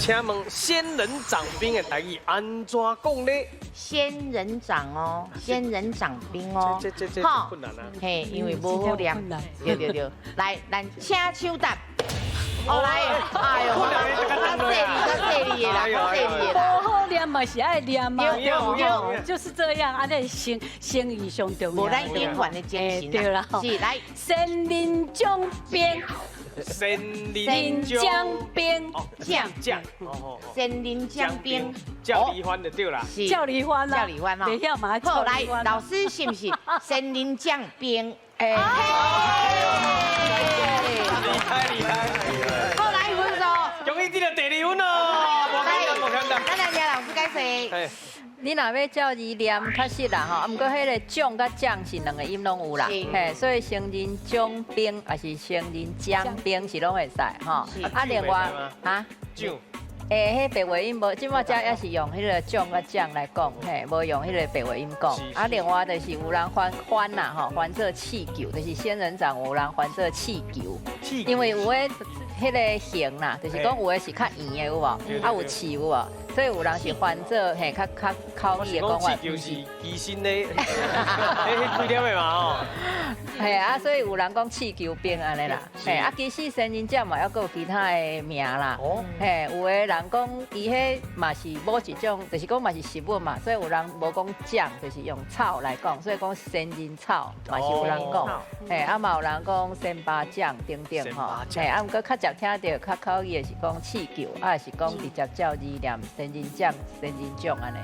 请问仙人掌冰的台语安怎讲呢？仙人掌哦，仙人掌冰哦，这困难啊！嘿，因为无好念，对，来，咱请手答。哦来，哎呦，较细腻的啦，较细腻的啦。不好念嘛是爱念嘛，对，就是这样，安尼生意上重要。无咱演员的精神。对啦，是来，仙人掌冰，仙人掌冰酱，哦，仙人掌冰，叫离欢就对啦。是叫离欢啦，叫离欢哦。袂晓嘛好，叫来离，欢。老师是不是仙人掌冰？哎，厉害！好，来分数。终于得到第2分咯，无简单。咱来听老师解释。哎，你若要照字念较实啦吼，啊，毋过迄个酱甲酱是两个音拢有啦，嘿，所以成人酱冰也是成人姜冰是拢会使吼。啊，另外啊，酱，迄白话音无，即马遮也是用迄个酱甲酱来讲，嘿，无用迄个白话音讲。啊，另外就是有人翻啦吼，翻做气球，就是仙人掌有人翻做气球，因为有诶迄个形啦，就是讲有诶是较圆的有无，啊有刺有无。所以有人是翻做嘿，较口语的讲法，就是机身咧，迄几点的嘛吼。嘿啊，所以有人讲气球冰安尼啦，嘿啊，其实仙人掌嘛还佫有其他的名啦，嘿，有的人讲伊迄嘛是某一种，就是讲嘛是食物嘛，所以有人无讲酱，就是用草来讲，所以讲仙人草嘛是有人讲，嘿啊嘛有人讲仙巴酱等等吼，嘿啊，毋过较常听到较口语的是讲气球，啊是讲直接照字念仙人掌、仙人掌安尼。